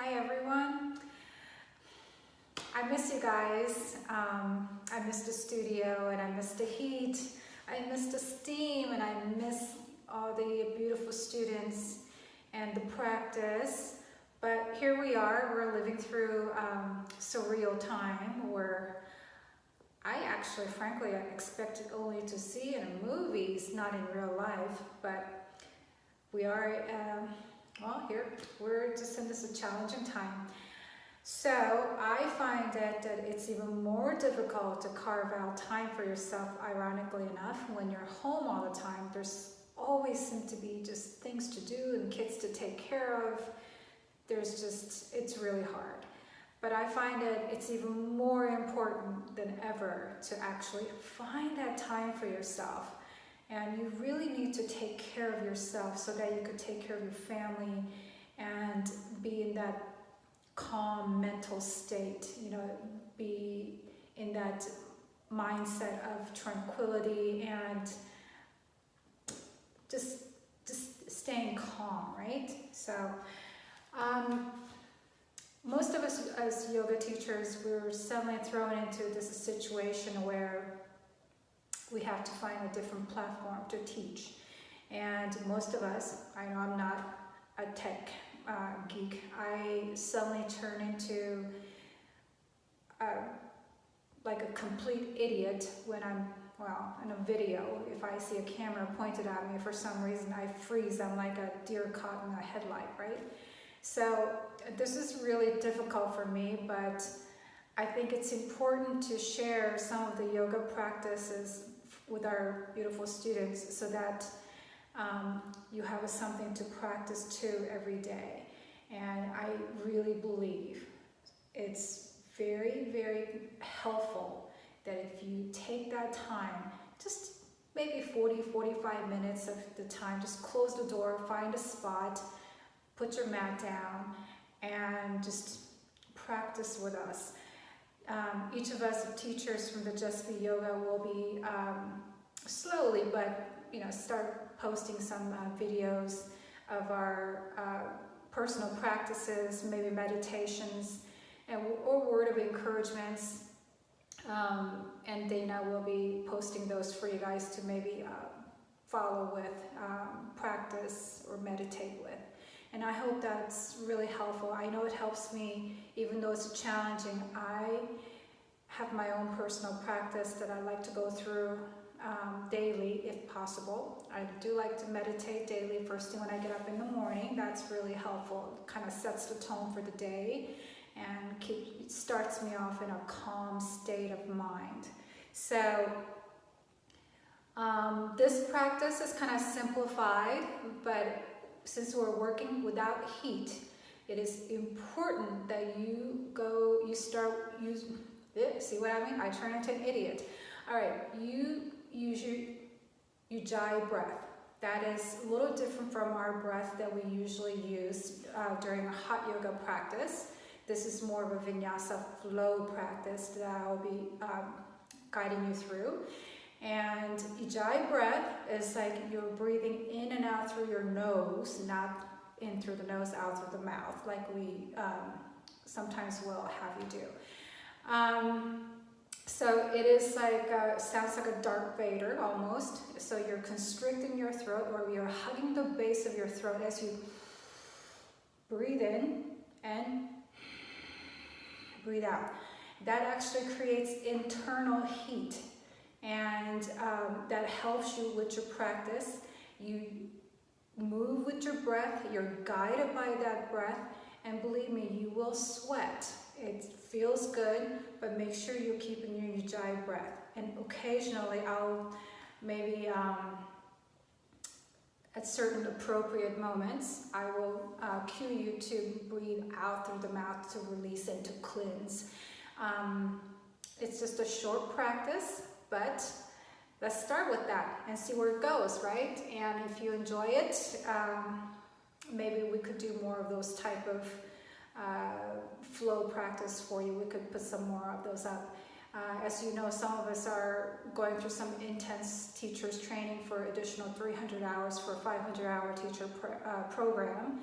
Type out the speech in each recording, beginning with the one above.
Hi everyone. I miss you guys. I miss the studio and I miss the heat. I miss the steam and I miss all the beautiful students and the practice. But here we are, we're living through surreal time where I actually, frankly, I expected only to see in movies, not in real life, but we are, well, here, we're just in this challenging time. So I find that it's even more difficult to carve out time for yourself, ironically enough, when you're home all the time. There's always seem to be just things to do and kids to take care of. It's really hard. But I find that it's even more important than ever to actually find that time for yourself. And you really need to take care of yourself so that you could take care of your family and be in that calm mental state, be in that mindset of tranquility and just staying calm, right? So most of us as yoga teachers, we're suddenly thrown into this situation where we have to find a different platform to teach. And most of us, I know I'm not a tech geek, I suddenly turn into like a complete idiot when I'm, in a video. If I see a camera pointed at me, for some reason I freeze. I'm like a deer caught in a headlight, right? So this is really difficult for me, but I think it's important to share some of the yoga practices with our beautiful students so that you have something to practice too every day. And I really believe it's very, very helpful that if you take that time, just maybe 40-45 minutes of the time, just close the door, find a spot, put your mat down, and just practice with us. Each of us teachers from the Just Be Yoga will be slowly, but start posting some videos of our personal practices, maybe meditations, or word of encouragements. And Dana will be posting those for you guys to maybe follow with, practice, or meditate with. And I hope that's really helpful. I know it helps me, even though it's challenging. I have my own personal practice that I like to go through daily, if possible. I do like to meditate daily, first thing when I get up in the morning. That's really helpful. It kind of sets the tone for the day and it starts me off in a calm state of mind. So this practice is kind of simplified, but since we're working without heat, it is important that you start using, see what I mean? I turn into an idiot. All right, you use your Ujjayi breath. That is a little different from our breath that we usually use during a hot yoga practice. This is more of a vinyasa flow practice that I'll be guiding you through. And Ujjayi breath is like you're breathing in and out through your nose, not in through the nose, out through the mouth, like we sometimes will have you do. So it is like, sounds like a Darth Vader almost. So you're constricting your throat, or you're hugging the base of your throat as you breathe in and breathe out. That actually creates internal heat. And that helps you with your practice. You move with your breath, you're guided by that breath, and believe me, you will sweat. It feels good, but make sure you're keeping your Ujjayi breath. And occasionally I'll maybe at certain appropriate moments, I will cue you to breathe out through the mouth to release and to cleanse. It's just a short practice, but let's start with that and see where it goes, right? And if you enjoy it, maybe we could do more of those type of flow practice for you. We could put some more of those up. As you know, some of us are going through some intense teachers training for additional 300 hours for a 500-hour teacher program.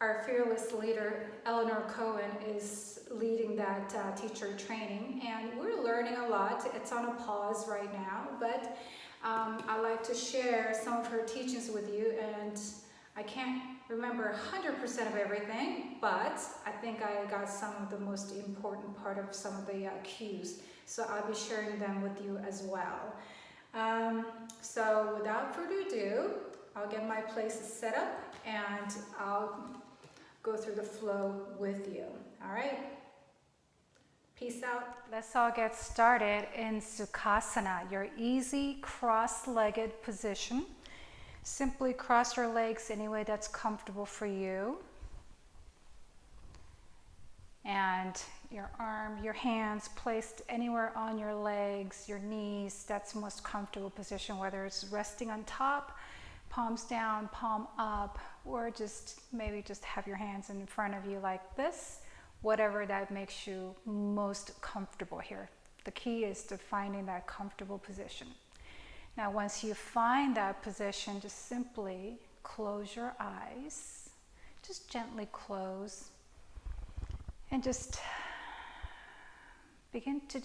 our fearless leader, Eleanor Cohen, is leading that teacher training, and we're learning a lot. It's on a pause right now, but I like to share some of her teachings with you, and I can't remember 100% of everything, but I think I got some of the most important part of some of the cues, so I'll be sharing them with you as well. So without further ado, I'll get my place set up and I'll go through the flow with you. All right? Peace out. Let's all get started in Sukhasana, your easy cross-legged position. Simply cross your legs any way that's comfortable for you. And your hands placed anywhere on your legs, your knees, that's the most comfortable position, whether it's resting on top, palms down, palm up, or maybe just have your hands in front of you like this, whatever that makes you most comfortable here. The key is to finding that comfortable position. Now, once you find that position, just simply close your eyes, just gently close, and just begin to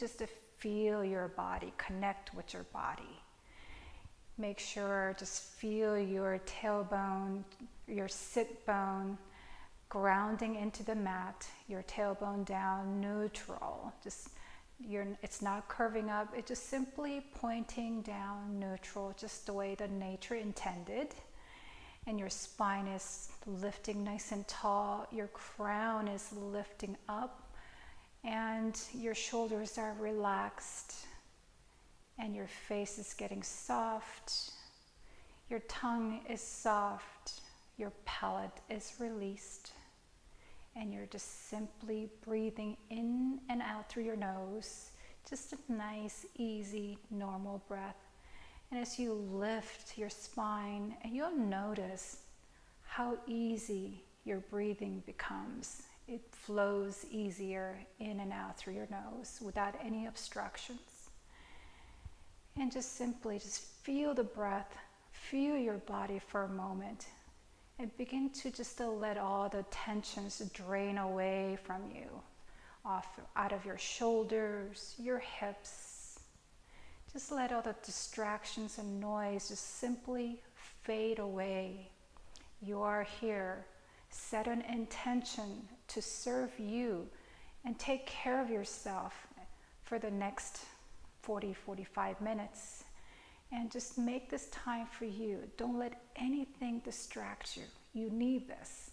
feel your body, connect with your body. Make sure, just feel your tailbone, your sit bone grounding into the mat, your tailbone down, neutral. It's not curving up, it's just simply pointing down, neutral, just the way that nature intended. And your spine is lifting nice and tall, your crown is lifting up, and your shoulders are relaxed, and your face is getting soft, your tongue is soft, your palate is released, and you're just simply breathing in and out through your nose, just a nice, easy, normal breath. And as you lift your spine, and you'll notice how easy your breathing becomes. It flows easier in and out through your nose without any obstructions. And just simply feel the breath, feel your body for a moment, and begin to let all the tensions drain away from you, out of your shoulders, your hips. Just let all the distractions and noise just simply fade away. You are here. Set an intention to serve you and take care of yourself for the next 40-45 minutes. And just make this time for you. Don't let anything distract you. You need this.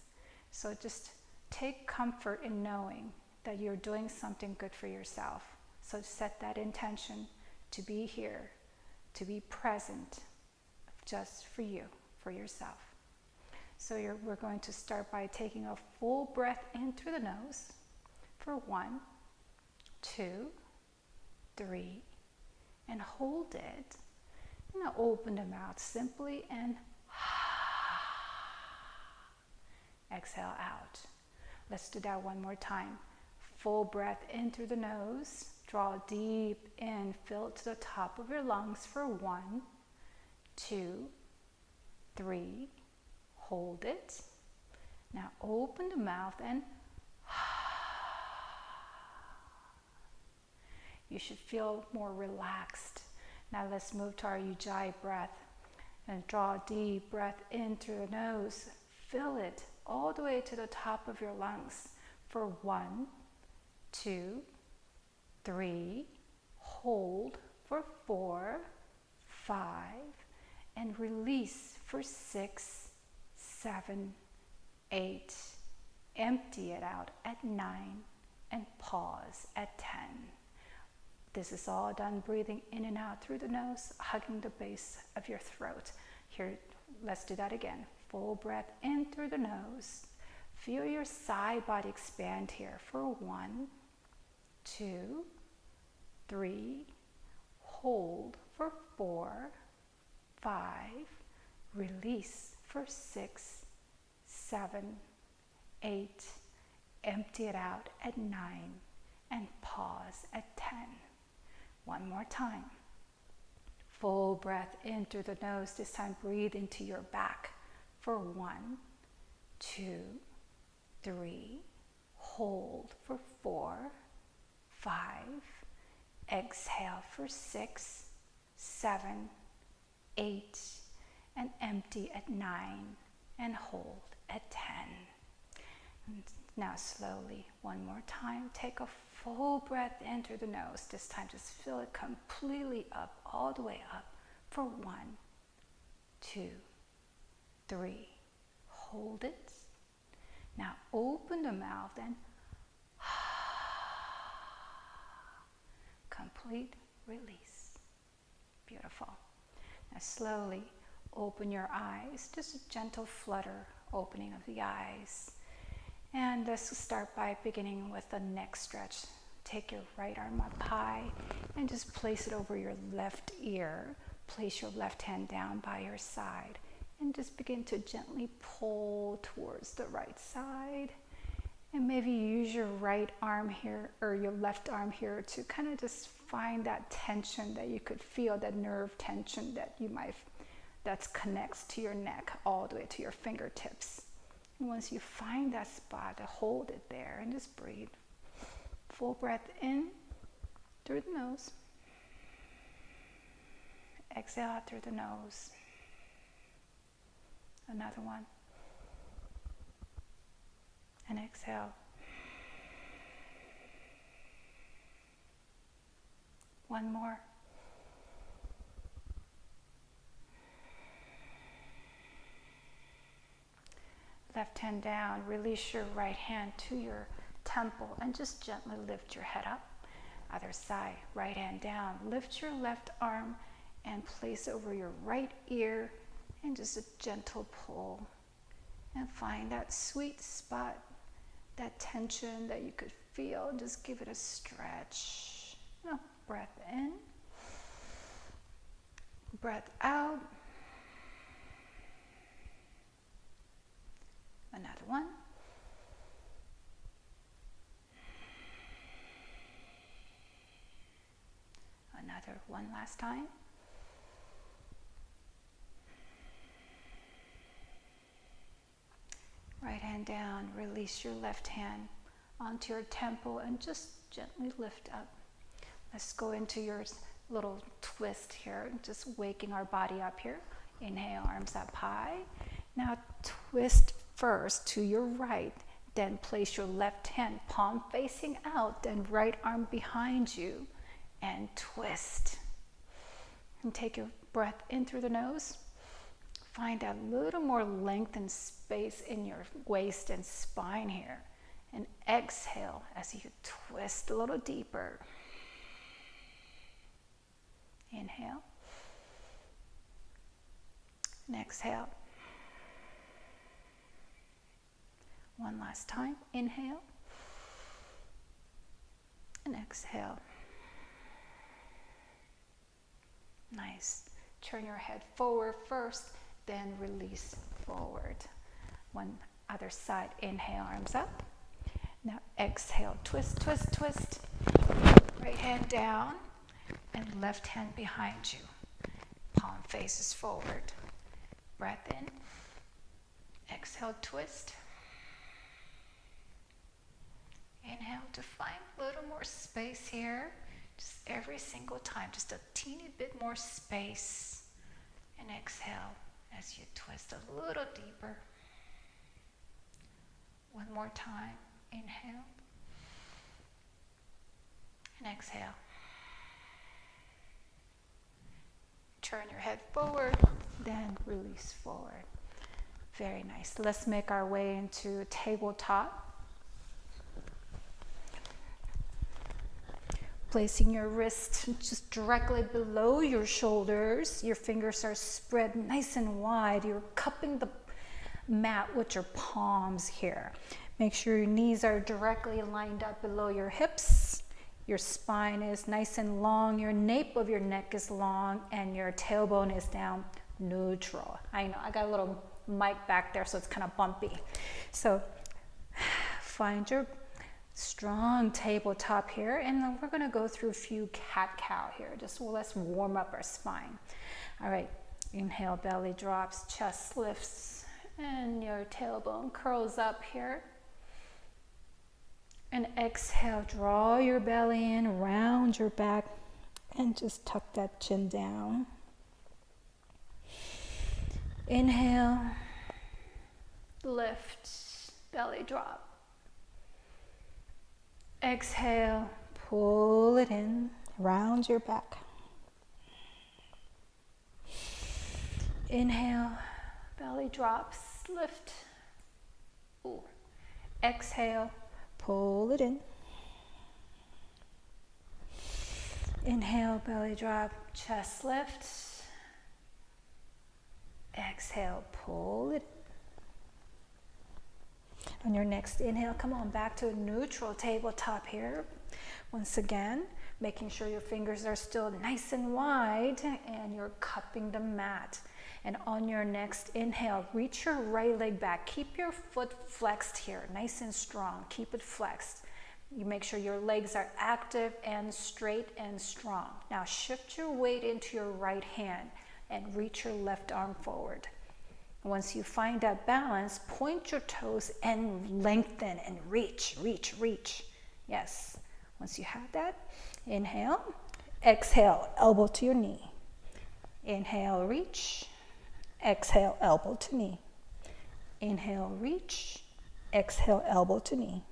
So just take comfort in knowing that you're doing something good for yourself. So set that intention to be here, to be present, just for you, for yourself. So we're going to start by taking a full breath in through the nose for 1, 2, 3, and hold it. And now open the mouth simply and exhale out. Let's do that one more time. Full breath in through the nose. Draw deep in, fill it to the top of your lungs for 1, 2, 3. Hold it. Now open the mouth and you should feel more relaxed. Now let's move to our Ujjayi breath and draw a deep breath in through the nose. Fill it all the way to the top of your lungs for 1, 2, 3, hold for 4, 5, and release for 6, 7, 8. Empty it out at 9 and pause at 10. This is all done breathing in and out through the nose, hugging the base of your throat. Here, let's do that again. Full breath in through the nose. Feel your side body expand here for 1, 2, 3, hold for 4, 5, release for 6, 7, 8, empty it out at 9, and pause at 10. One more time. Full breath in through the nose. This time breathe into your back for 1, 2, 3, hold for 4, 5, exhale for 6, 7, 8, and empty at 9, and hold at 10. And now slowly, one more time, take a full breath in through the nose. This time just fill it completely up, all the way up for 1, 2, 3. Hold it. Now open the mouth and complete release. Beautiful. Now slowly open your eyes, just a gentle flutter opening of the eyes. And let's start by beginning with the neck stretch. Take your right arm up high and just place it over your left ear. Place your left hand down by your side and just begin to gently pull towards the right side. And maybe use your right arm here or your left arm here to kind of just find that tension that you could feel, that nerve tension that you might, that connects to your neck all the way to your fingertips. And once you find that spot, hold it there and just breathe. Full breath in through the nose. Exhale out through the nose. Another one. And exhale. One more. Left hand down, release your right hand to your temple and just gently lift your head up. Other side, right hand down, lift your left arm and place over your right ear and just a gentle pull. And find that sweet spot, that tension that you could feel. Just give it a stretch. Now, breath in, breath out. Another one. Another one last time. Right hand down, release your left hand onto your temple and just gently lift up. Let's go into your little twist here, just waking our body up here. Inhale, arms up high. Now twist first to your right, then place your left hand palm facing out, then right arm behind you and twist. And take your breath in through the nose. Find a little more length and space in your waist and spine here. And exhale as you twist a little deeper. Inhale. And exhale. One last time. Inhale. And exhale. Nice. Turn your head forward first, then release forward. One other side. Inhale, arms up. Now exhale, twist, twist, twist. Right hand down and left hand behind you. Palm faces forward. Breath in. Exhale, twist. Inhale to find a little more space here. Just every single time, just a teeny bit more space. And exhale as you twist a little deeper. One more time. Inhale. And exhale. Turn your head forward, then release forward. Very nice. Let's make our way into tabletop. Placing your wrist just directly below your shoulders. Your fingers are spread nice and wide. You're cupping the mat with your palms here. Make sure your knees are directly lined up below your hips. Your spine is nice and long. Your nape of your neck is long and your tailbone is down neutral. I know, I got a little mic back there, so it's kind of bumpy. So find your strong tabletop here, and then we're going to go through a few cat-cow here. Just let's warm up our spine. All right, inhale, belly drops, chest lifts, and your tailbone curls up here. And exhale, draw your belly in, round your back, and just tuck that chin down. Inhale, lift, belly drop. Exhale, pull it in, round your back. Inhale, belly drops, lift. Ooh. Exhale, pull it in. Inhale, belly drop, chest lift. Exhale, pull it. On your next inhale, come on back to a neutral tabletop here. Once again, making sure your fingers are still nice and wide and you're cupping the mat. And on your next inhale, reach your right leg back. Keep your foot flexed here, nice and strong. Keep it flexed. You make sure your legs are active and straight and strong. Now shift your weight into your right hand and reach your left arm forward. Once you find that balance, point your toes and lengthen and reach, reach, reach. Yes. Once you have that, inhale, exhale, elbow to your knee. Inhale, reach, exhale, elbow to knee. Inhale, reach, exhale, elbow to knee.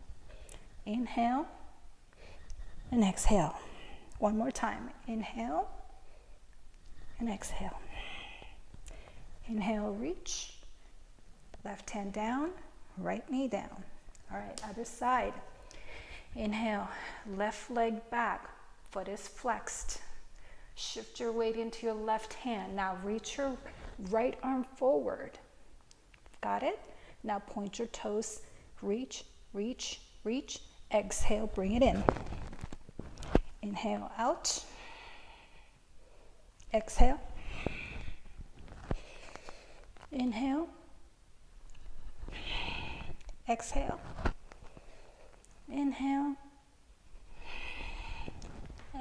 Inhale and exhale. One more time. Inhale and exhale. Inhale, reach, left hand down, right knee down. All right, other side. Inhale, left leg back, foot is flexed. Shift your weight into your left hand. Now reach your right arm forward. Got it? Now point your toes, reach, reach, reach. Exhale, bring it in. Inhale, out. Exhale. Inhale. Exhale. Inhale.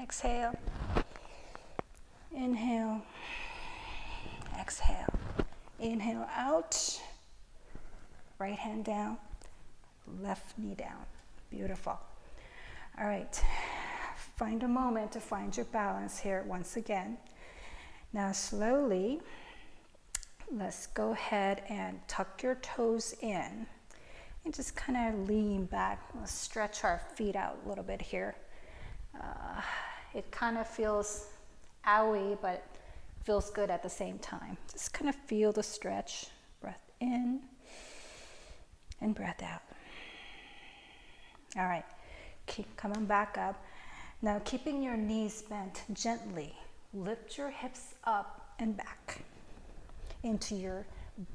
Exhale. Inhale. Exhale. Inhale out. Right hand down. Left knee down. Beautiful. All right. Find a moment to find your balance here once again. Now slowly, let's go ahead and tuck your toes in and just kind of lean back. Let's stretch our feet out a little bit here. It kind of feels owie, but feels good at the same time. Just kind of feel the stretch. Breath in and breath out. All right, keep coming back up. Now keeping your knees bent gently, lift your hips up and back into your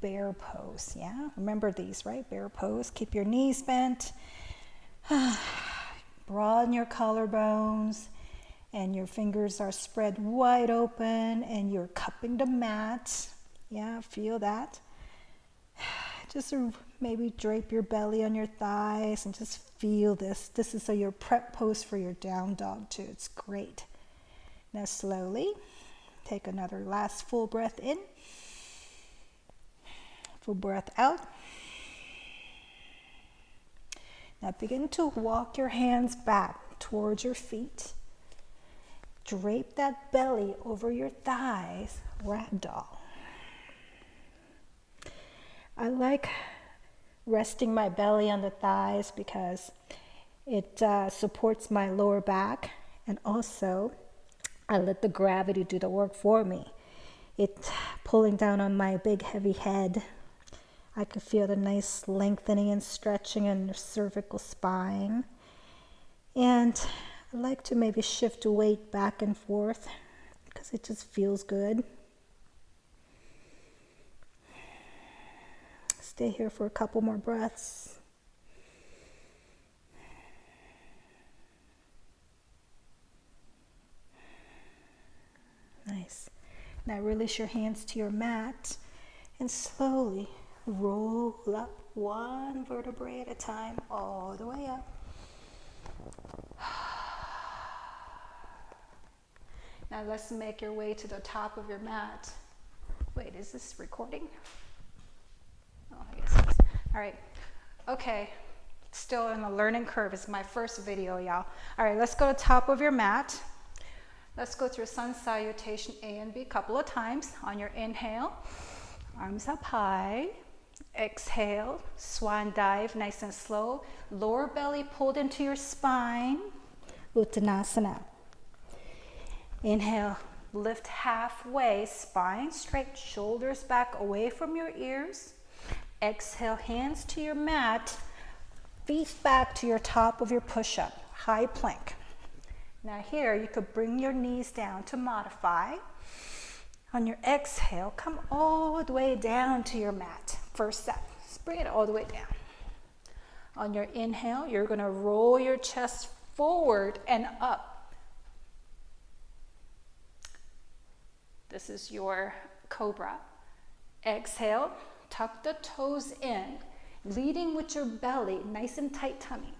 bear pose. Yeah, remember these, right? Bear pose. Keep your knees bent. Broaden your collarbones and your fingers are spread wide open and you're cupping the mat. Yeah, feel that. Just maybe drape your belly on your thighs and just feel this. This is your prep pose for your down dog too. It's great. Now slowly take another last full breath in. Full breath out. Now begin to walk your hands back towards your feet. Drape that belly over your thighs, ragdoll. I like resting my belly on the thighs because it supports my lower back, and also I let the gravity do the work for me. It's pulling down on my big heavy head. I can feel the nice lengthening and stretching in the cervical spine. And I like to maybe shift the weight back and forth because it just feels good. Stay here for a couple more breaths. Nice. Now release your hands to your mat and slowly roll up one vertebrae at a time, all the way up. Now let's make your way to the top of your mat. Wait, is this recording? Oh, I guess it is. All right. Okay. Still in the learning curve. It's my first video, y'all. All right, let's go to top of your mat. Let's go through sun salutation A and B a couple of times. On your inhale, arms up high. Exhale, swan dive, nice and slow. Lower belly pulled into your spine. Uttanasana. Inhale, lift halfway, spine straight, shoulders back away from your ears. Exhale, hands to your mat, feet back to your top of your push-up, high plank. Now here, you could bring your knees down to modify. On your exhale, come all the way down to your mat. First set, just bring it all the way down. On your inhale, you're gonna roll your chest forward and up. This is your cobra. Exhale, tuck the toes in, leading with your belly, nice and tight tummy.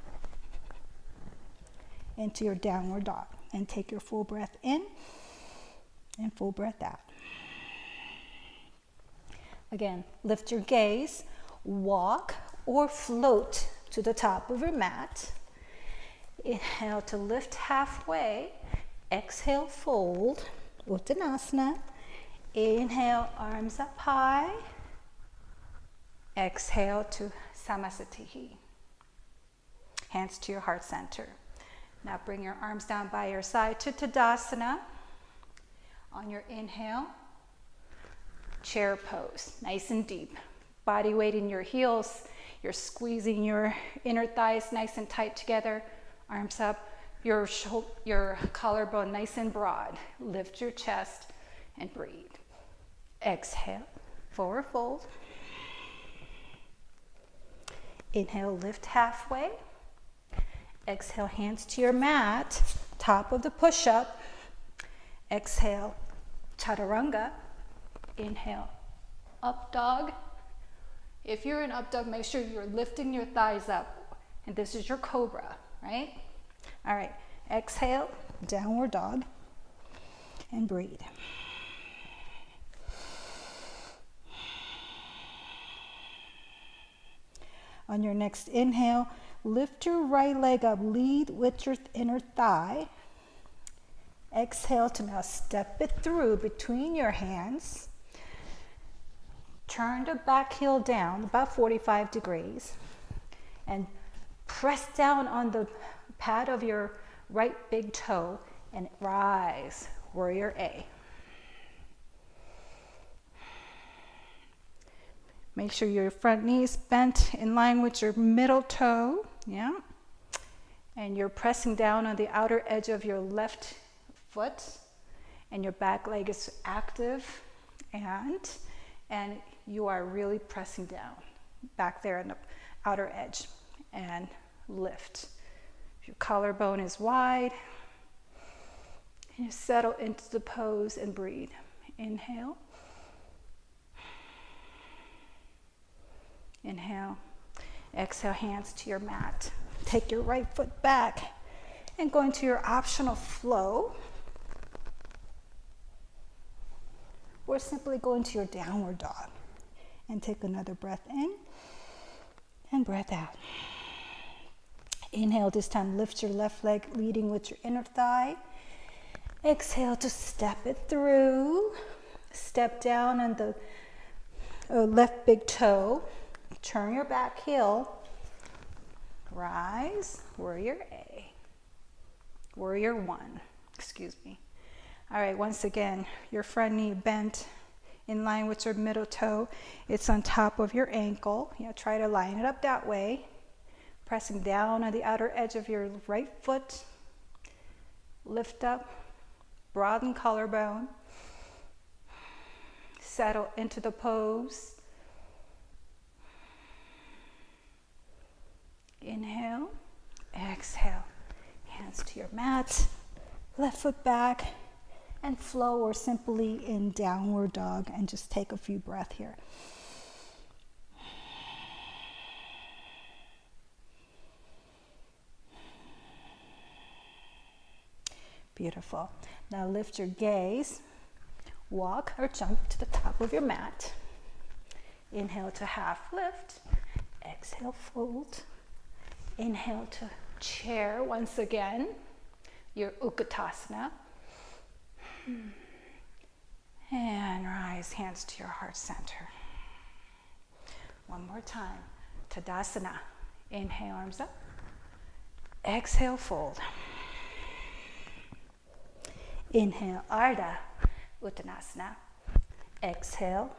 Into your downward dog. And take your full breath in and full breath out. Again, lift your gaze, walk or float to the top of your mat. Inhale to lift halfway. Exhale, fold, Uttanasana. Inhale, arms up high. Exhale to Samasthiti. Hands to your heart center. Now bring your arms down by your side to Tadasana. On your inhale, chair pose, nice and deep. Body weight in your heels. You're squeezing your inner thighs nice and tight together. Arms up, your collarbone nice and broad. Lift your chest and breathe. Exhale, forward fold. Inhale, lift halfway. Exhale, hands to your mat, top of the push-up. Exhale, chaturanga. Inhale, up dog. If you're in up dog, make sure you're lifting your thighs up. And this is your cobra, right? All right, exhale, downward dog, and breathe. On your next inhale, lift your right leg up, lead with your inner thigh. Exhale to now step it through between your hands. Turn the back heel down about 45 degrees and press down on the pad of your right big toe and rise, warrior A. Make sure your front knee is bent in line with your middle toe, yeah? And you're pressing down on the outer edge of your left foot and your back leg is active and you are really pressing down back there on the outer edge and lift. Your collarbone is wide and you settle into the pose and breathe. Inhale. Inhale. Exhale, hands to your mat. Take your right foot back and go into your optional flow. Or simply go into your downward dog. And take another breath in and breath out. Inhale, this time lift your left leg leading with your inner thigh. Exhale to step it through. Step down on the left big toe. Turn your back heel. Rise, warrior A. Warrior 1, excuse me. All right, once again, your front knee bent in line with your middle toe. It's on top of your ankle. Yeah, try to line it up that way. Pressing down on the outer edge of your right foot. Lift up, broaden collarbone. Settle into the pose. Inhale, exhale. Hands to your mat, left foot back, and flow or simply in downward dog and just take a few breaths here. Beautiful. Now lift your gaze, walk or jump to the top of your mat. Inhale to half lift, exhale fold. Inhale to chair once again, your Utkatasana. And rise, hands to your heart center. One more time, Tadasana. Inhale, arms up. Exhale, fold. Inhale, Ardha Uttanasana. Exhale,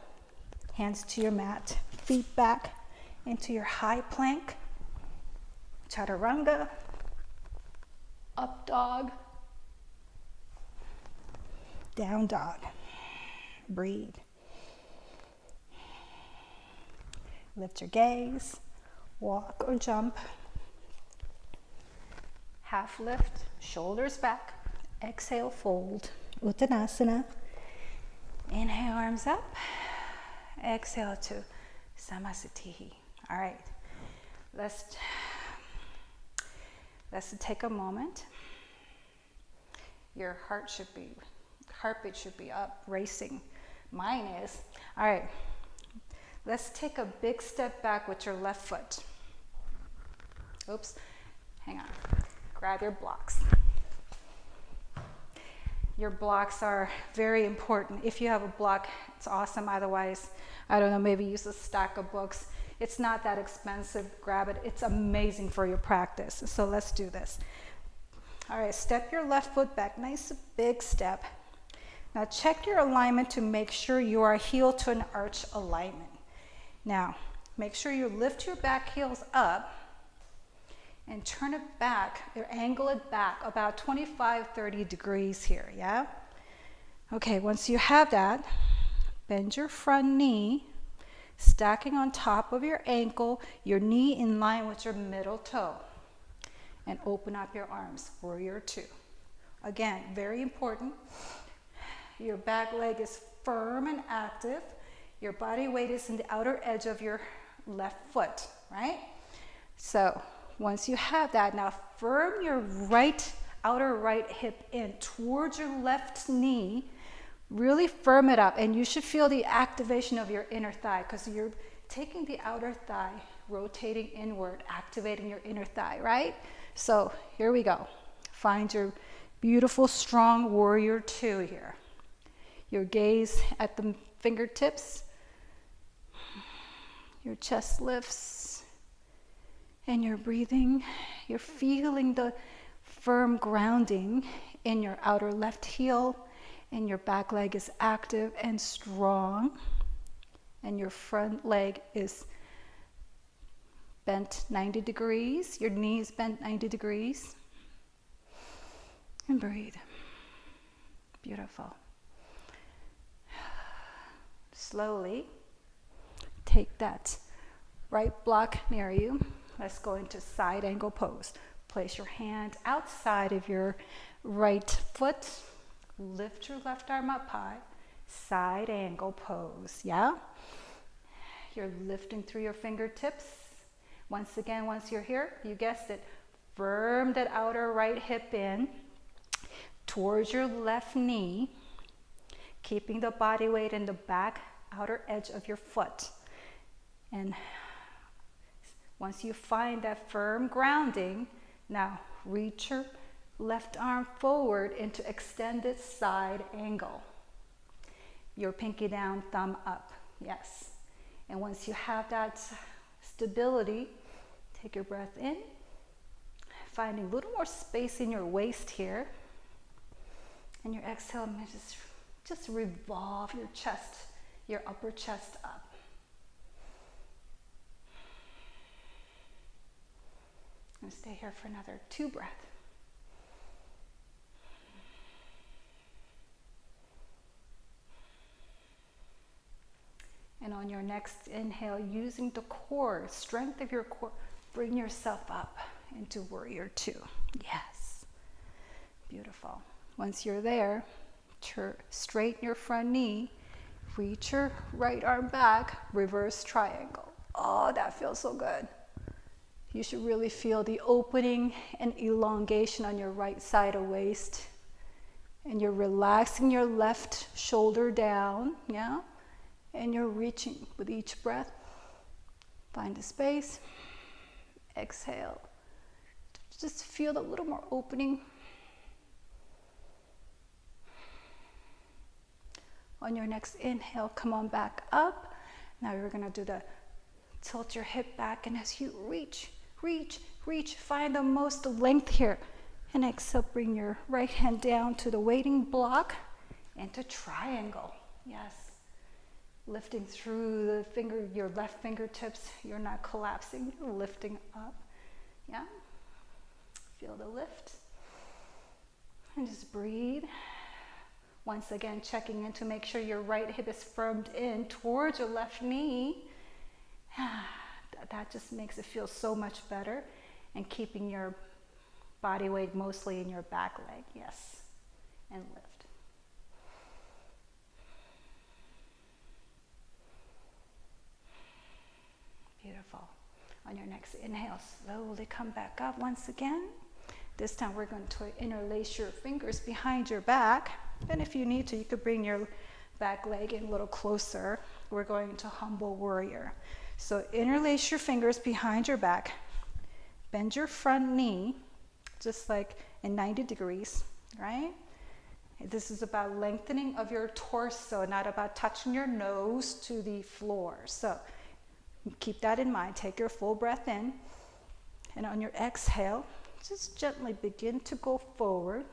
hands to your mat, feet back into your high plank. Chaturanga, up dog, down dog. Breathe. Lift your gaze, walk or jump. Half lift, shoulders back. Exhale, fold. Uttanasana. Inhale, arms up. Exhale to Samasthiti. All right, let's take a moment. Your heartbeat should be up, racing. Mine is. All right, let's take a big step back with your left foot. Oops, hang on. Grab your blocks. Your blocks are very important. If you have a block, it's awesome. Otherwise, I don't know, maybe use a stack of books. It's not that expensive. Grab it. It's amazing for your practice. So let's do this. All right, step your left foot back. Nice big step. Now check your alignment to make sure you are heel to an arch alignment. Now, make sure you lift your back heels up and turn it back, or angle it back about 25, 30 degrees here, yeah? Okay, once you have that, bend your front knee, stacking on top of your ankle, your knee in line with your middle toe, and open up your arms, warrior two. Again, very important. Your back leg is firm and active. Your body weight is in the outer edge of your left foot, right? So, once you have that, now firm your outer right hip in towards your left knee. Really firm it up, and you should feel the activation of your inner thigh because you're taking the outer thigh, rotating inward, activating your inner thigh, right? So here we go. Find your beautiful, strong warrior two here. Your gaze at the fingertips. Your chest lifts. And you're breathing, you're feeling the firm grounding in your outer left heel, and your back leg is active and strong, and your front leg is bent 90 degrees, your knees bent 90 degrees, and breathe. Beautiful. Slowly take that right block near you. Let's go into side angle pose. Place your hand outside of your right foot. Lift your left arm up high. Side angle pose, yeah? You're lifting through your fingertips. Once again, once you're here, you guessed it, firm that outer right hip in towards your left knee, keeping the body weight in the back outer edge of your foot. And once you find that firm grounding, now reach your left arm forward into extended side angle. Your pinky down, thumb up, yes. And once you have that stability, take your breath in, finding a little more space in your waist here. And your exhale, just revolve your chest, your upper chest up. And stay here for another 2 breaths. And on your next inhale, using the core, strength of your core, bring yourself up into warrior two. Yes. Beautiful. Once you're there, straighten your front knee, reach your right arm back, reverse triangle. Oh, that feels so good. You should really feel the opening and elongation on your right side of waist. And you're relaxing your left shoulder down, yeah? And you're reaching with each breath. Find a space. Exhale. Just feel a little more opening. On your next inhale, come on back up. Now you're gonna do the tilt your hip back, and as you reach, find the most length here. And exhale, bring your right hand down to the waiting block into triangle. Yes. Lifting through the your left fingertips. You're not collapsing, you're lifting up. Yeah. Feel the lift. And just breathe. Once again, checking in to make sure your right hip is firmed in towards your left knee. That just makes it feel so much better. And keeping your body weight mostly in your back leg. Yes. And lift. Beautiful. On your next inhale, slowly come back up once again. This time we're going to interlace your fingers behind your back. And if you need to, you could bring your back leg in a little closer. We're going to humble warrior. So interlace your fingers behind your back. Bend your front knee, just like in 90 degrees, right? This is about lengthening of your torso, not about touching your nose to the floor. So keep that in mind. Take your full breath in. And on your exhale, just gently begin to go forward,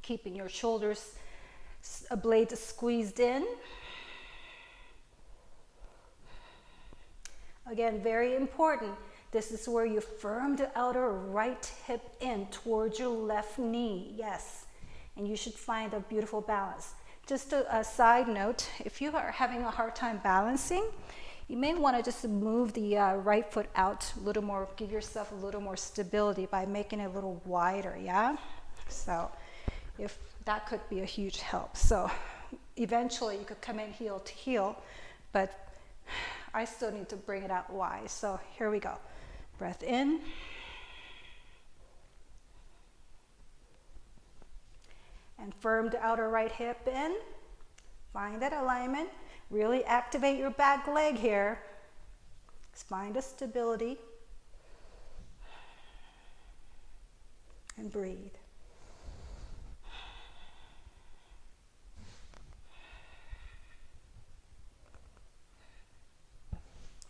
keeping your shoulders, blades squeezed in. Again, very important. This is where you firm the outer right hip in towards your left knee. Yes. And you should find a beautiful balance. Just a side note, if you are having a hard time balancing, you may want to just move the right foot out a little more, give yourself a little more stability by making it a little wider, yeah? So if that could be a huge help. So eventually you could come in heel to heel, but I still need to bring it out wide. So here we go. Breath in. And firm the outer right hip in. Find that alignment. Really activate your back leg here. Find the stability. And breathe.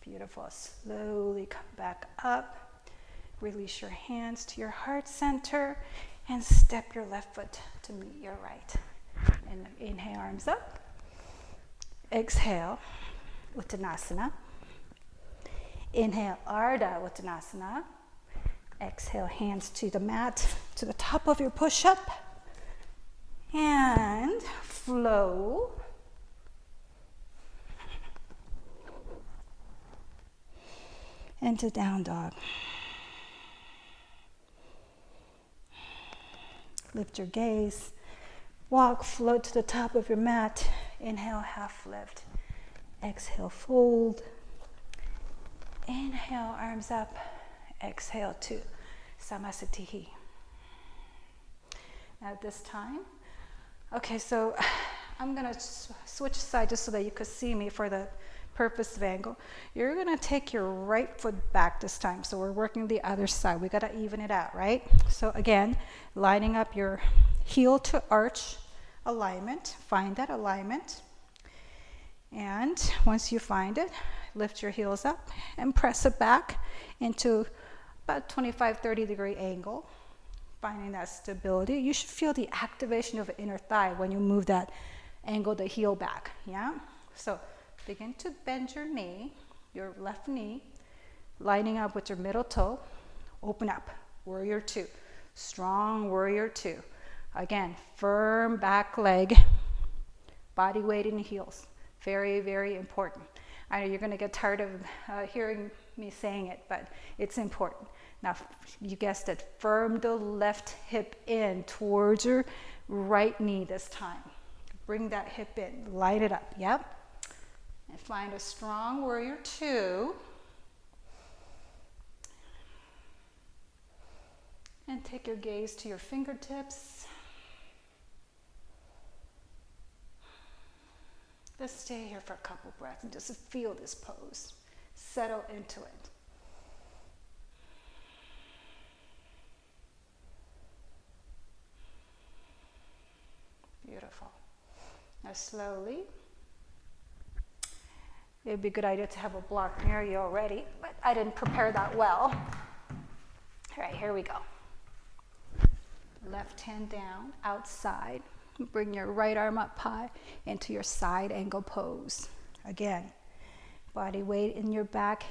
Beautiful. Slowly come back up. Release your hands to your heart center and step your left foot to meet your right. And inhale, arms up. Exhale, Uttanasana. Inhale, Ardha Uttanasana. Exhale, hands to the mat, to the top of your push-up. And flow. Into down dog. Lift your gaze. Walk, float to the top of your mat. Inhale, half lift. Exhale, fold. Inhale, arms up. Exhale to Samasthiti. Now this time, okay, so I'm gonna switch sides just so that you could see me for the purpose of angle. You're gonna take your right foot back this time. So we're working the other side. We gotta even it out, right? So again, lining up your heel to arch alignment. Find that alignment. And once you find it, lift your heels up and press it back into about 25-30 degree angle. Finding that stability. You should feel the activation of the inner thigh when you move that angle, the heel back, yeah? So begin to bend your knee, your left knee, lining up with your middle toe. Open up, warrior two. Strong warrior two. Again, firm back leg, body weight in the heels. Very, very important. I know you're gonna get tired of hearing me saying it, but it's important. Now, you guessed it, firm the left hip in towards your right knee this time. Bring that hip in, line it up, yep. And find a strong warrior two. And take your gaze to your fingertips. Let's stay here for a couple breaths and just feel this pose. Settle into it. Now slowly. It would be a good idea to have a block near you already, but I didn't prepare that well. All right, here we go. Left hand down, outside. Bring your right arm up high into your side angle pose. Again, body weight in your back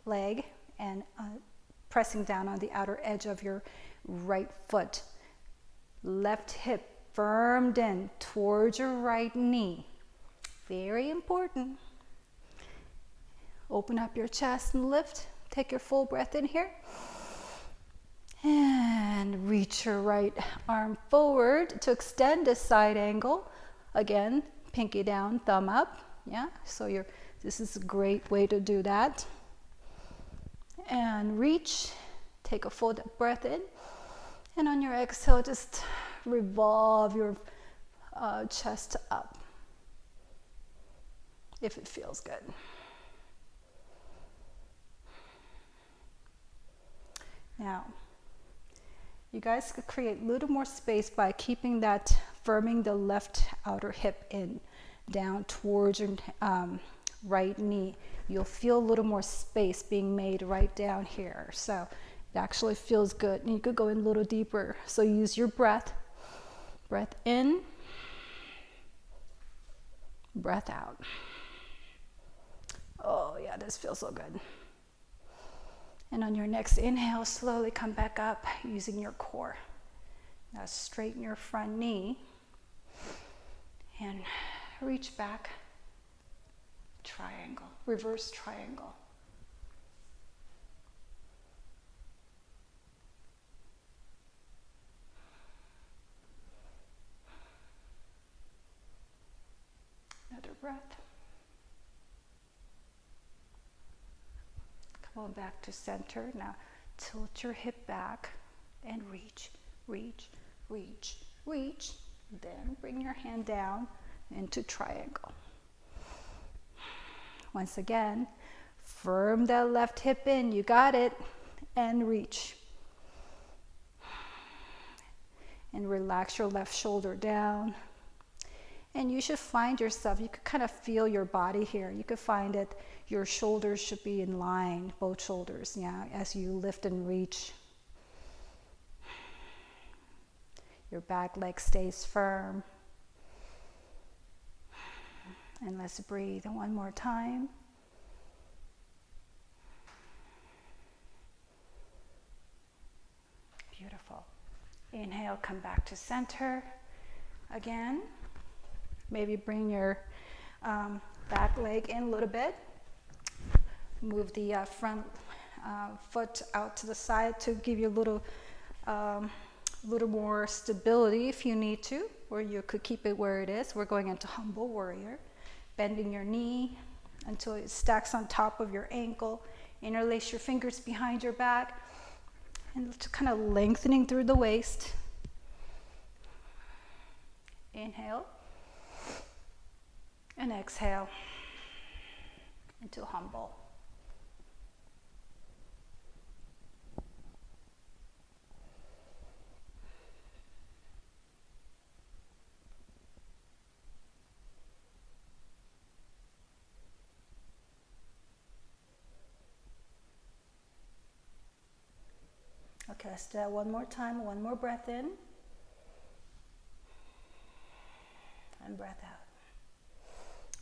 leg and pressing down on the outer edge of your right foot. Left hip firmed in towards your right knee. Very important. Open up your chest and lift. Take your full breath in here. And reach your right arm forward to extend a side angle. Again, pinky down, thumb up. Yeah, so this is a great way to do that. And reach, take a full breath in. And on your exhale, just revolve your chest up, if it feels good. Now, you guys could create a little more space by keeping that, firming the left outer hip in, down towards your right knee. You'll feel a little more space being made right down here. So it actually feels good. And you could go in a little deeper. So use your breath. Breath in. Breath out. Oh yeah, this feels so good. And on your next inhale, slowly come back up using your core. Now straighten your front knee and reach back. Triangle, reverse triangle. Another breath. Come on back to center. Now tilt your hip back and reach, reach, reach, reach. Then bring your hand down into triangle. Once again, firm that left hip in. You got it. And reach. And relax your left shoulder down. And you should find yourself, you could kind of feel your body here. You could find it, your shoulders should be in line, both shoulders, yeah, as you lift and reach. Your back leg stays firm. And let's breathe one more time. Beautiful. Inhale, come back to center again. Maybe bring your back leg in a little bit. Move the front foot out to the side to give you a little more stability if you need to, or you could keep it where it is. We're going into humble warrior. Bending your knee until it stacks on top of your ankle. Interlace your fingers behind your back and just kind of lengthening through the waist. Inhale. And exhale into humble. Okay, let's do that one more time. One more breath in. And breath out.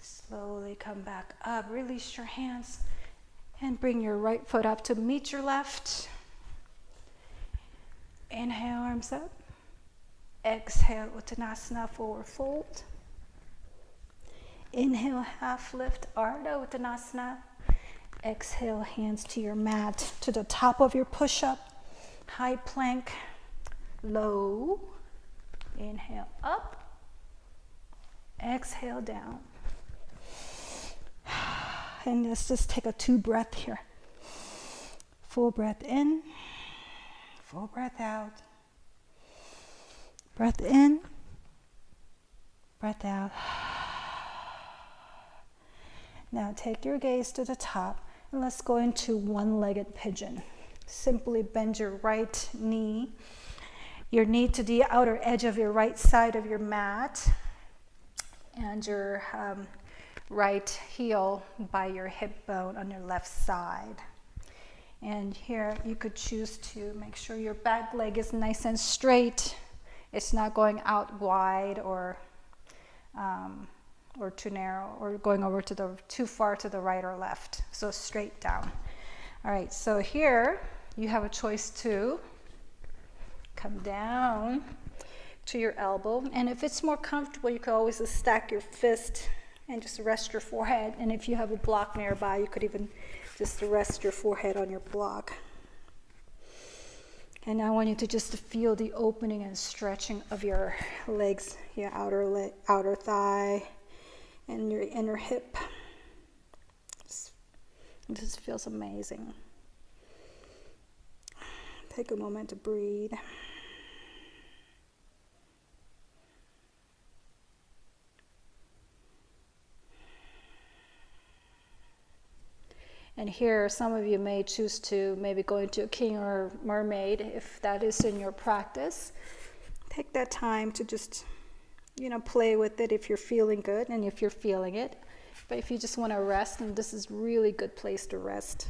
Slowly come back up. Release your hands and bring your right foot up to meet your left. Inhale, arms up. Exhale, Uttanasana, forward fold. Inhale, half lift, Ardha Uttanasana. Exhale, hands to your mat, to the top of your push-up. High plank, low. Inhale, up. Exhale, down. And let's just take a 2 breath here. Full breath in, full breath out. Breath in, breath out. Now take your gaze to the top and let's go into one-legged pigeon. Simply bend your right knee, your knee to the outer edge of your right side of your mat. and your right heel by your hip bone on your left side. And here you could choose to make sure your back leg is nice and straight. It's not going out wide or too narrow or going over to the too far to the right or left. So straight down. All right, so here you have a choice to come down to your elbow, and if it's more comfortable, you can always just stack your fist and just rest your forehead. And if you have a block nearby, you could even just rest your forehead on your block. And I want you to just feel the opening and stretching of your legs, your outer thigh and your inner hip. This feels amazing. Take a moment to breathe. And here, some of you may choose to maybe go into a king or mermaid if that is in your practice. Take that time to just, play with it if you're feeling good and if you're feeling it. But if you just want to rest, then this is a really good place to rest.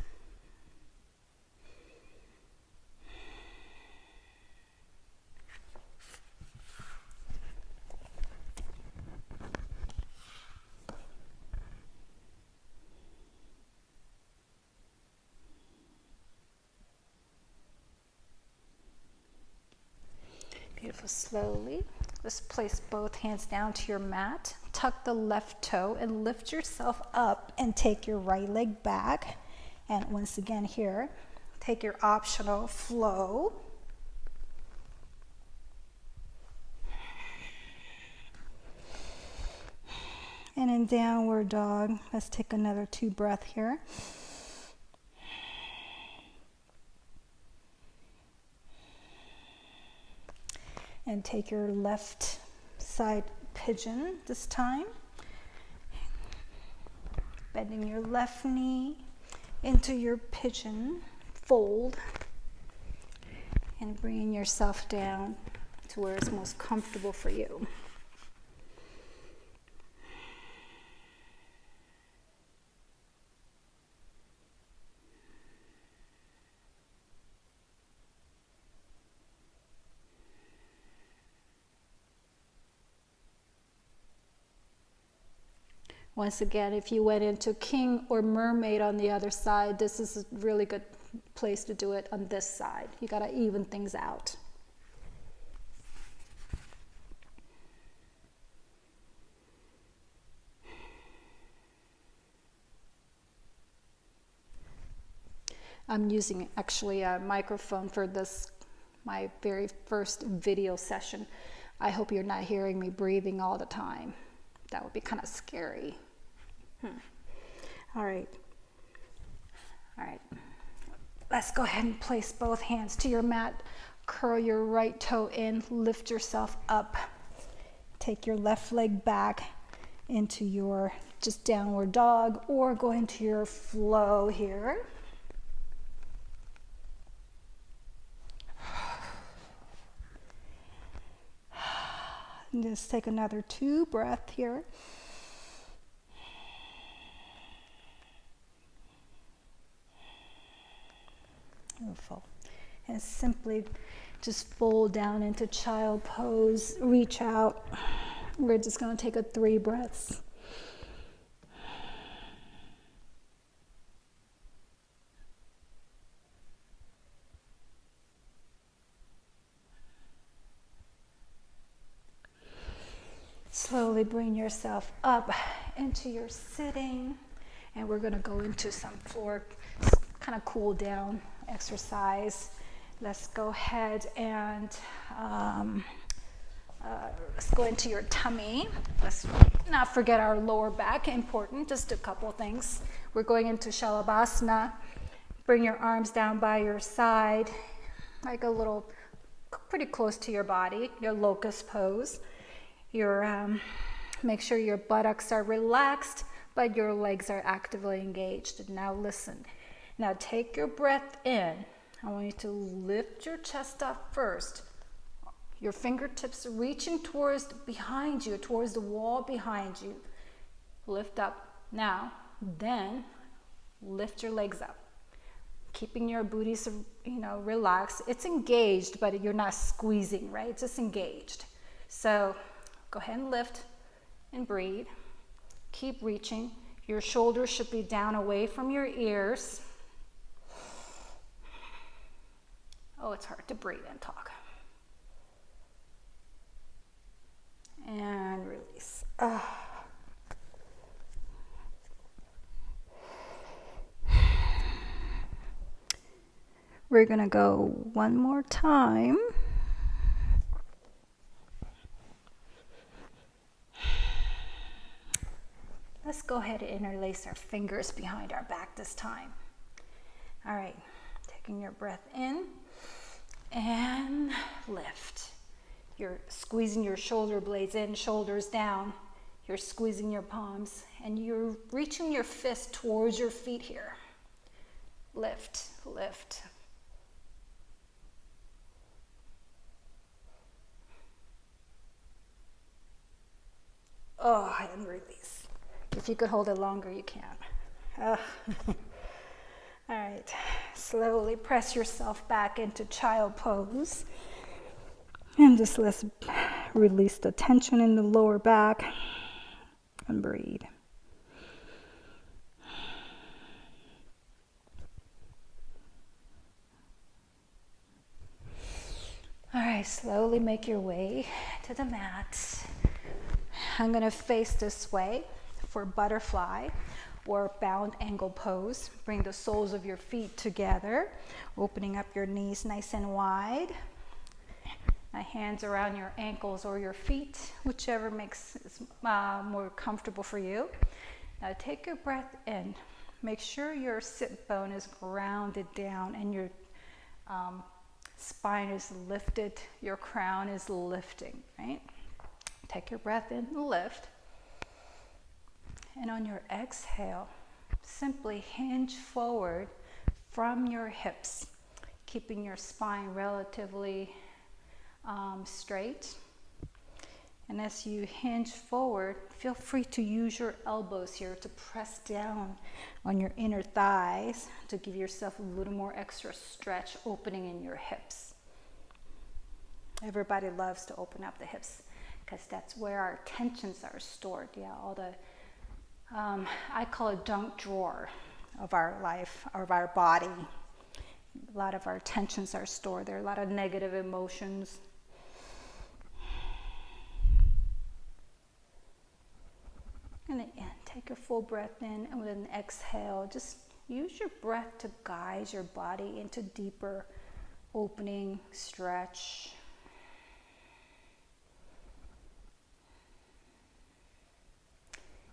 Beautiful. Slowly, just place both hands down to your mat. Tuck the left toe and lift yourself up and take your right leg back. And once again here, take your optional flow. And in downward dog, let's take another 2 breaths here. And take your left side pigeon this time. Bending your left knee into your pigeon fold. And bringing yourself down to where it's most comfortable for you. Once again, if you went into king or mermaid on the other side, this is a really good place to do it on this side. You got to even things out. I'm using actually a microphone for this, my very first video session. I hope you're not hearing me breathing all the time. That would be kind of scary. All right. Let's go ahead and place both hands to your mat. Curl your right toe in, lift yourself up. Take your left leg back into your just downward dog, or go into your flow here. And just take another 2 breaths here. Beautiful. And simply just fold down into child pose, reach out. We're just going to take a 3 breaths. Slowly bring yourself up into your sitting, and we're going to go into some floor kind of cool down exercise. Let's go ahead and let's go into your tummy. Let's not forget our lower back, important, just a couple things. We're going into Shalabhasana. Bring your arms down by your side, like a little, pretty close to your body, your locust pose. Make sure your buttocks are relaxed, but your legs are actively engaged. And now listen. Now take your breath in. I want you to lift your chest up first. Your fingertips reaching towards behind you, towards the wall behind you. Lift up. Now, then, lift your legs up. Keeping your booties, relaxed. It's engaged, but you're not squeezing, right? It's just engaged. So go ahead and lift and breathe. Keep reaching. Your shoulders should be down away from your ears. Oh, it's hard to breathe and talk. And release. We're going to go one more time. Let's go ahead and interlace our fingers behind our back this time. All right, taking your breath in and lift. You're squeezing your shoulder blades in, shoulders down. You're squeezing your palms and you're reaching your fist towards your feet here. Lift, lift. Oh, and release. If you could hold it longer, you can. All right, slowly press yourself back into child pose. And just let's release the tension in the lower back and breathe. All right, slowly make your way to the mat. I'm going to face this way for butterfly or bound angle pose. Bring the soles of your feet together, opening up your knees nice and wide. My hands around your ankles or your feet, whichever makes more comfortable for you. Now take your breath in. Make sure your sit bone is grounded down and your spine is lifted, your crown is lifting, right? Take your breath in, lift. And on your exhale, simply hinge forward from your hips, keeping your spine relatively straight. And as you hinge forward, feel free to use your elbows here to press down on your inner thighs to give yourself a little more extra stretch, opening in your hips. Everybody loves to open up the hips because that's where our tensions are stored. Yeah, all the, I call it junk drawer of our life, of our body. A lot of our tensions are stored there, a lot of negative emotions. And take a full breath in, and with an exhale, just use your breath to guide your body into deeper opening, stretch.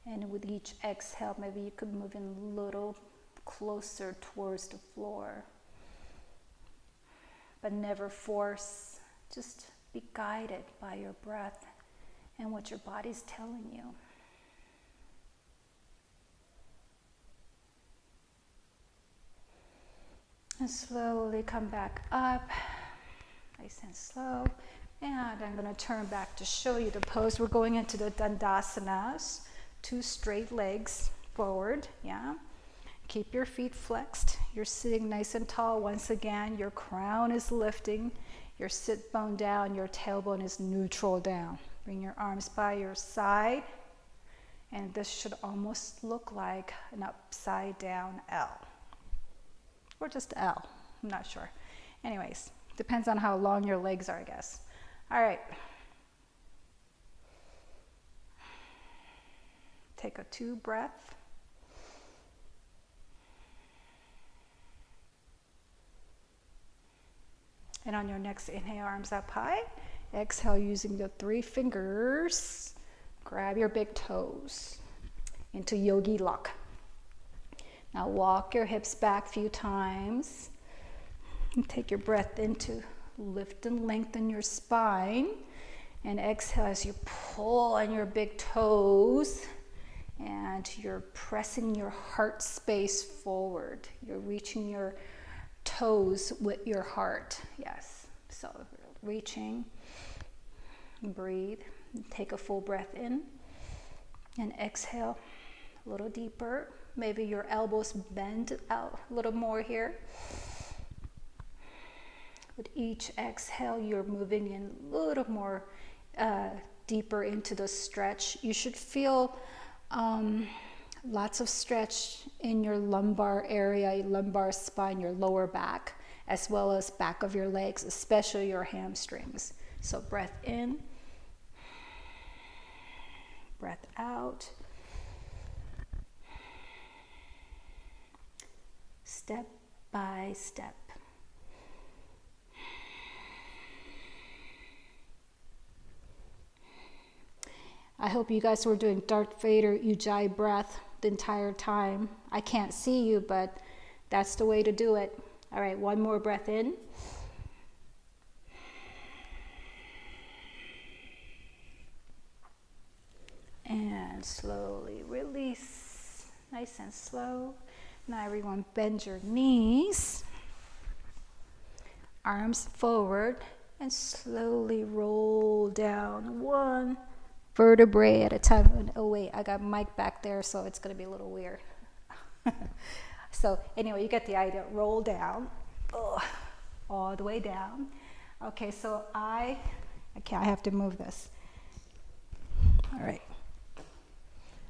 And with each exhale, maybe you could move in a little closer towards the floor. But never force, just be guided by your breath and what your body's telling you. And slowly come back up, nice and slow. And I'm going to turn back to show you the pose. We're going into the Dandasanas, 2 straight legs forward, yeah. Keep your feet flexed. You're sitting nice and tall. Once again, your crown is lifting, your sit bone down, your tailbone is neutral down. Bring your arms by your side, and this should almost look like an upside down L. Or just L, I'm not sure. Anyways, depends on how long your legs are, I guess. All right. Take a 2 breath. And on your next inhale, arms up high. Exhale, using the 3 fingers, grab your big toes into yogi lock. Now walk your hips back a few times. And take your breath in to lift and lengthen your spine. And exhale as you pull on your big toes. And you're pressing your heart space forward. You're reaching your toes with your heart. Yes. So reaching. Breathe. Take a full breath in and exhale a little deeper. Maybe your elbows bend out a little more here. With each exhale, you're moving in a little more deeper into the stretch. You should feel lots of stretch in your lumbar area, your lumbar spine, your lower back, as well as back of your legs, especially your hamstrings. So breath in, breath out. Step by step. I hope you guys were doing Darth Vader Ujjayi breath the entire time. I can't see you, but that's the way to do it. All right, one more breath in. And slowly release, nice and slow. Now everyone bend your knees, arms forward, and slowly roll down one vertebrae at a time. Oh wait, I got Mike back there, so it's gonna be a little weird. So anyway, you get the idea. Roll down, all the way down. Okay, so I have to move this. All right.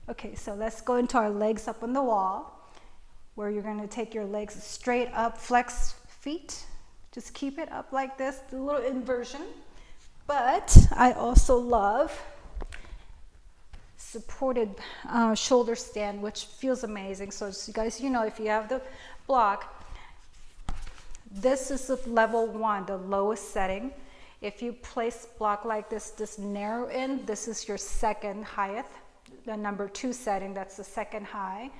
Okay, so let's go into our legs up on the wall, where you're going to take your legs straight up, flex feet. Just keep it up like this, a little inversion. But I also love supported shoulder stand, which feels amazing. So you guys, you know, if you have the block, this is the level 1, the lowest setting. If you place block like this narrow end, this is your second highest. The number 2 setting, that's the second high.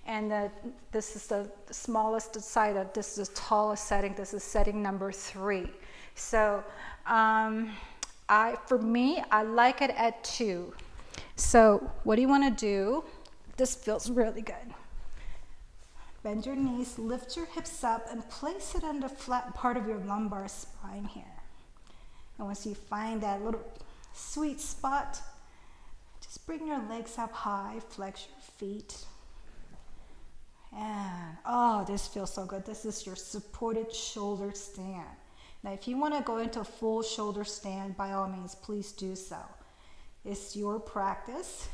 And this is the smallest side, this is the tallest setting, this is setting number 3. So for me, I like it at 2. So what do you want to do? This feels really good. Bend your knees, lift your hips up, and place it on the flat part of your lumbar spine here. And once you find that little sweet spot, just bring your legs up high, flex your feet. And oh, this feels so good. This is your supported shoulder stand. Now, if you want to go into full shoulder stand, by all means, please do so. It's your practice.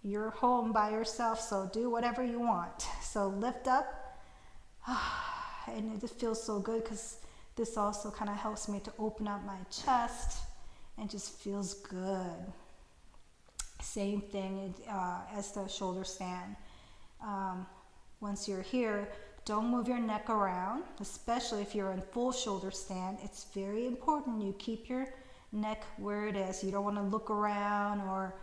You're home by yourself, so do whatever you want. So lift up, and it just feels so good because this also kind of helps me to open up my chest and just feels good. Same thing as the shoulder stand. Once you're here, don't move your neck around, especially if you're in full shoulder stand. It's very important you keep your neck where it is. You don't want to look around or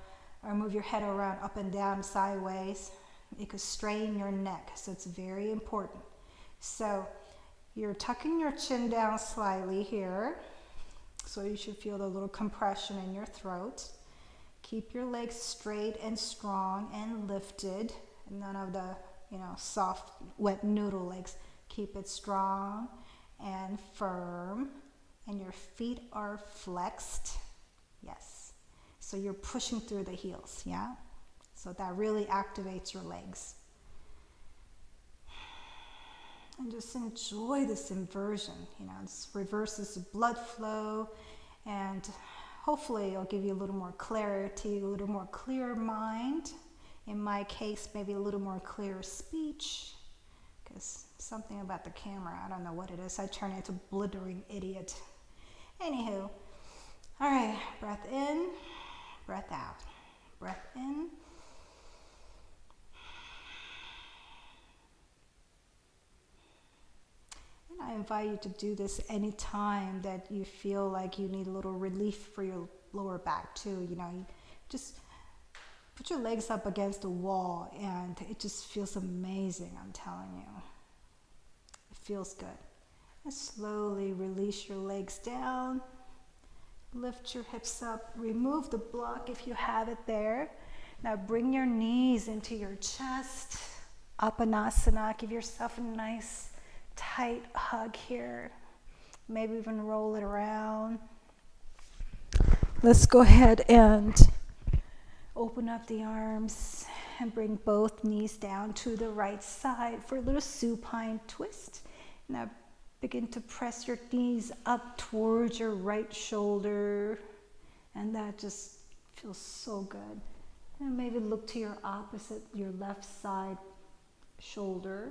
move your head around up and down sideways. It could strain your neck, so it's very important. So you're tucking your chin down slightly here, so you should feel the little compression in your throat. Keep your legs straight and strong and lifted, none of the soft wet noodle legs. Keep it strong and firm, and your feet are flexed. Yes, so you're pushing through the heels. Yeah, so that really activates your legs. And just enjoy this inversion. This reverses the blood flow, and hopefully it'll give you a little more clarity, a little more clear mind. In my case, maybe a little more clear speech, because something about the camera, I don't know what it is. I turn into a blithering idiot. Anywho, all right, breath in, breath out. Breath in. And I invite you to do this anytime that you feel like you need a little relief for your lower back too. You just put your legs up against the wall, and it just feels amazing, I'm telling you. It feels good. And slowly release your legs down. Lift your hips up. Remove the block if you have it there. Now bring your knees into your chest. Apanasana. Give yourself a nice tight hug here. Maybe even roll it around. Let's go ahead and open up the arms and bring both knees down to the right side for a little supine twist. Now begin to press your knees up towards your right shoulder, and that just feels so good. And maybe look to your opposite, your left side shoulder.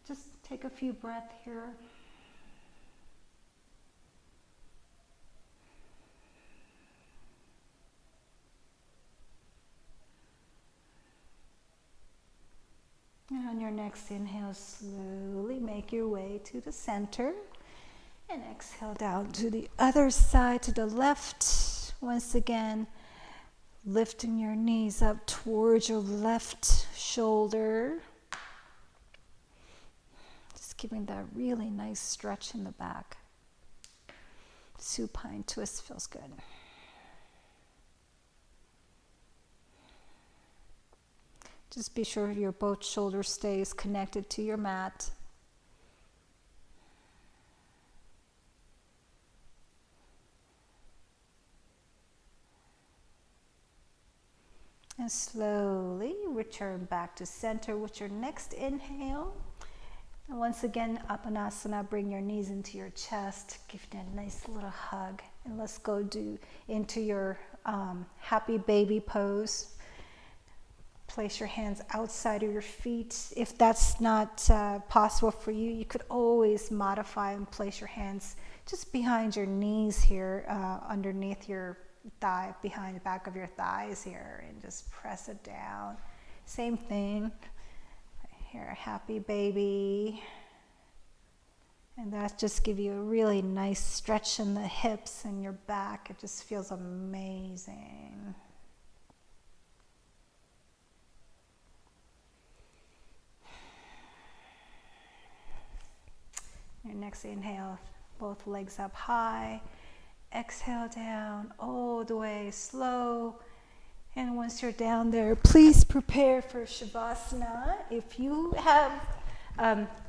Just take a few breaths here. And on your next inhale, slowly make your way to the center. And exhale down to the other side, to the left. Once again, lifting your knees up towards your left shoulder. Just giving that really nice stretch in the back. Supine twist feels good. Just be sure your both shoulders stays connected to your mat. And slowly return back to center with your next inhale. And once again, Apanasana, bring your knees into your chest, give it a nice little hug. And let's go into your happy baby pose. Place your hands outside of your feet. If that's not possible for you, you could always modify and place your hands just behind your knees here, underneath your thigh, behind the back of your thighs here, and just press it down. Same thing. Here, happy baby. And that just gives you a really nice stretch in the hips and your back. It just feels amazing. Your next inhale, both legs up high. Exhale down all the way, slow. And once you're down there, please prepare for Shavasana. If you have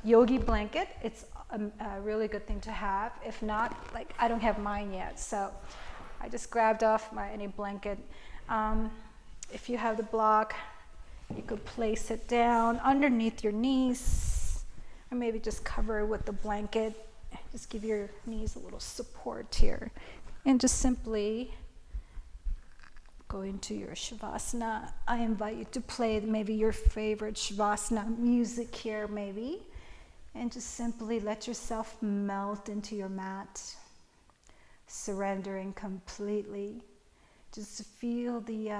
yogi blanket, it's a really good thing to have. If not, like I don't have mine yet, so I just grabbed off any blanket. If you have the block, you could place it down underneath your knees. Or maybe just cover it with the blanket. Just give your knees a little support here. And just simply go into your Shavasana. I invite you to play maybe your favorite Shavasana music here maybe. And just simply let yourself melt into your mat. Surrendering completely. Just to feel the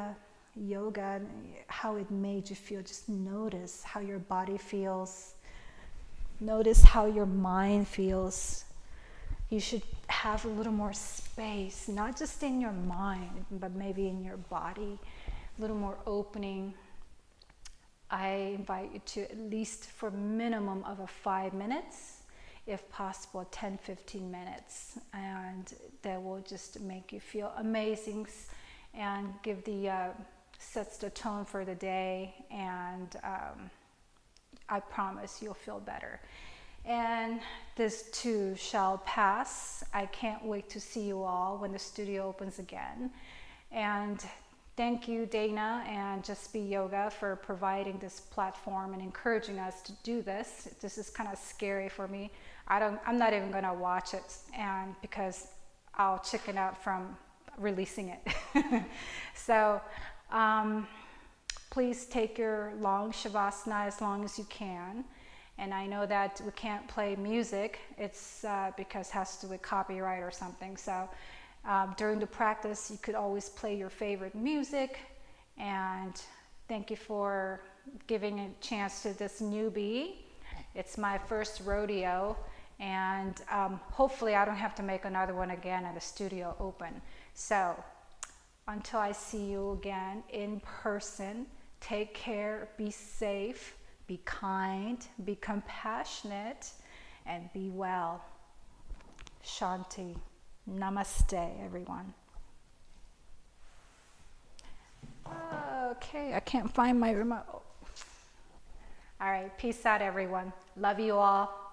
yoga and how it made you feel. Just notice how your body feels. Notice how your mind feels. You should have a little more space, not just in your mind, but maybe in your body, a little more opening. I invite you to at least for minimum of 5 minutes, if possible 10-15 minutes, and that will just make you feel amazing and give sets the tone for the day, and I promise you'll feel better. And this too shall pass. I can't wait to see you all when the studio opens again. And thank you, Dana and Just Be Yoga, for providing this platform and encouraging us to do this. This is kind of scary for me. I'm not even gonna watch it, and because I'll chicken out from releasing it. So please take your long Shavasana as long as you can. And I know that we can't play music. It's because it has to do with copyright or something. So during the practice, you could always play your favorite music. And thank you for giving a chance to this newbie. It's my first rodeo. And hopefully I don't have to make another one again at the studio open. So until I see you again in person, take care, be safe. Be kind, be compassionate, and be well. Shanti. Namaste, everyone. Okay, I can't find my remote. All right, peace out, everyone. Love you all.